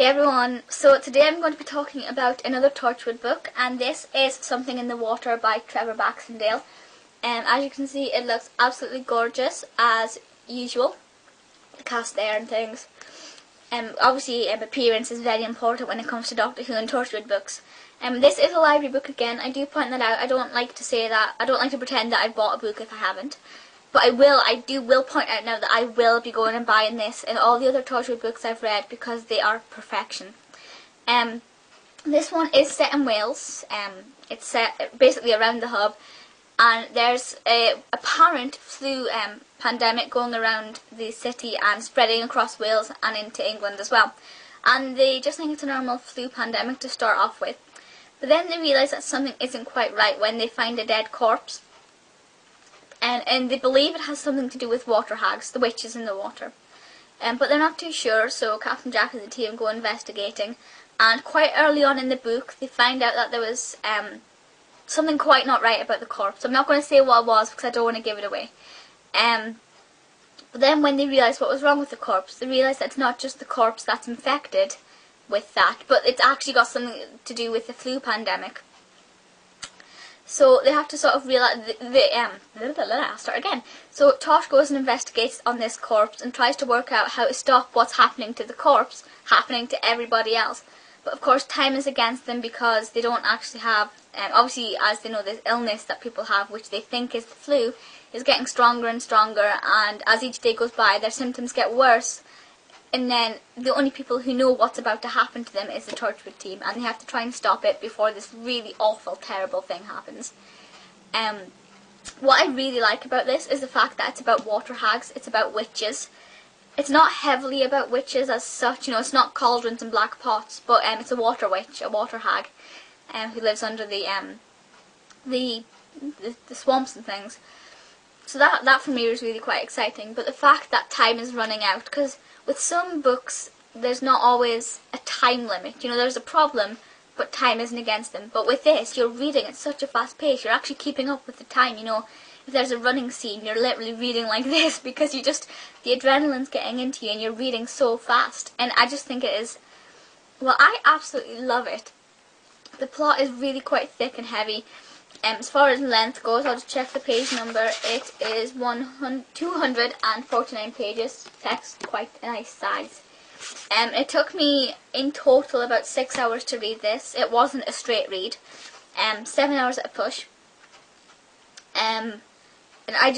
Hey everyone, so today I'm going to be talking about another Torchwood book, and this is Something in the Water by Trevor Baxendale. As you can see, it looks absolutely gorgeous as usual, the cast there and things. Obviously appearance is very important when it comes to Doctor Who and Torchwood books. This is a library book again. I do point that out. I don't like to say that. I don't like to pretend that I've bought a book if I haven't. But I will point out now that I will be going and buying this and all the other Torchwood books I've read because they are perfection. This one is set in Wales. It's set basically around the hub, and there's a apparent flu pandemic going around the city and spreading across Wales and into England as well. And they just think it's a normal flu pandemic to start off with. But then they realise that something isn't quite right when they find a dead corpse. And they believe it has something to do with water hags, the witches in the water. But they're not too sure, so Captain Jack and the team go investigating. And quite early on in the book, they find out that there was something quite not right about the corpse. I'm not going to say what it was because I don't want to give it away. But then when they realise what was wrong with the corpse, they realise that it's not just the corpse that's infected with that, but it's actually got something to do with the flu pandemic. So they have to sort of realize I'll start again. So Tosh goes and investigates on this corpse and tries to work out how to stop what's happening to the corpse happening to everybody else. But of course time is against them because they don't actually have, obviously as they know, this illness that people have which they think is the flu is getting stronger and stronger, and as each day goes by their symptoms get worse. And then the only people who know what's about to happen to them is the Torchwood team, and they have to try and stop it before this really awful, terrible thing happens. What I really like about this is the fact that it's about water hags, it's about witches. It's not heavily about witches as such, you know, it's not cauldrons and black pots, but it's a water witch, a water hag, who lives under the swamps and things. So that for me was really quite exciting. But the fact that time is running out, because with some books, there's not always a time limit. You know, there's a problem, but time isn't against them. But with this, you're reading at such a fast pace. You're actually keeping up with the time. You know, if there's a running scene, you're literally reading like this because the adrenaline's getting into you and you're reading so fast. And I just think it is, well, I absolutely love it. The plot is really quite thick and heavy. As far as length goes, I'll just check the page number. It is 249 pages. Text, quite a nice size. It took me in total about 6 hours to read this. It wasn't a straight read. 7 hours at a push. And I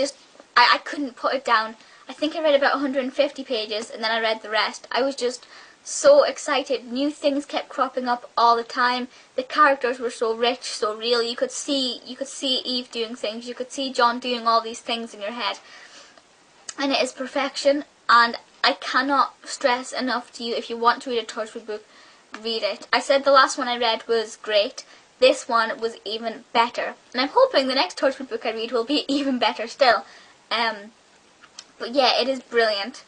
couldn't put it down. I think I read about 150 pages and then I read the rest. I was just so excited. New things kept cropping up all the time. The characters were so rich, so real. You could see Eve doing things. You could see John doing all these things in your head. And it is perfection. And I cannot stress enough to you, if you want to read a Torchwood book, read it. I said the last one I read was great. This one was even better. And I'm hoping the next Torchwood book I read will be even better still. But yeah, it is brilliant.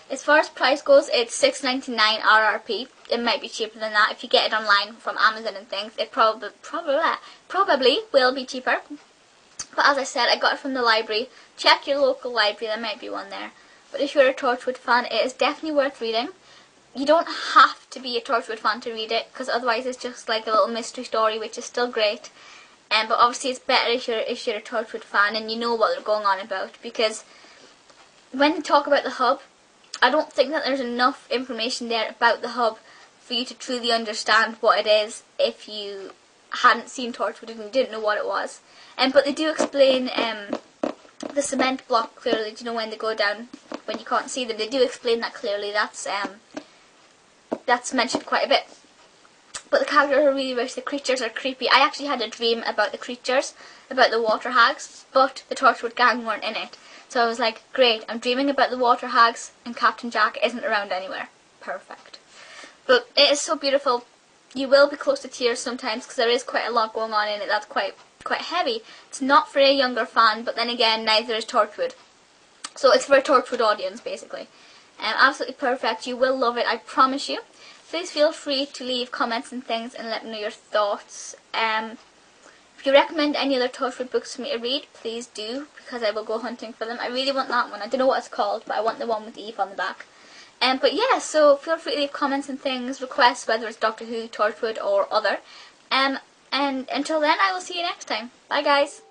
As far as price goes, it's $6.99 RRP. It might be cheaper than that if you get it online from Amazon and things. It probably will be cheaper. But as I said, I got it from the library. Check your local library, there might be one there. But if you're a Torchwood fan, it is definitely worth reading. You don't have to be a Torchwood fan to read it, because otherwise it's just like a little mystery story, which is still great. But obviously it's better if you're a Torchwood fan and you know what they're going on about, because when they talk about the hub, I don't think that there's enough information there about the hub for you to truly understand what it is if you hadn't seen Torchwood and you didn't know what it was. But they do explain the cement block clearly. Do you know when they go down, when you can't see them? They do explain that clearly. That's mentioned quite a bit. But the characters are really rich. The creatures are creepy. I actually had a dream about the creatures, about the water hags, but the Torchwood gang weren't in it. So I was like, great, I'm dreaming about the water hags and Captain Jack isn't around anywhere. Perfect. But it is so beautiful. You will be close to tears sometimes because there is quite a lot going on in it that's quite heavy. It's not for a younger fan, but then again, neither is Torchwood. So it's for a Torchwood audience, basically. Absolutely perfect. You will love it, I promise you. Please feel free to leave comments and things and let me know your thoughts. If you recommend any other Torchwood books for me to read, please do, because I will go hunting for them. I really want that one. I don't know what it's called, but I want the one with Eve on the back. But yeah, so feel free to leave comments and things, requests, whether it's Doctor Who, Torchwood, or other. And until then, I will see you next time. Bye, guys.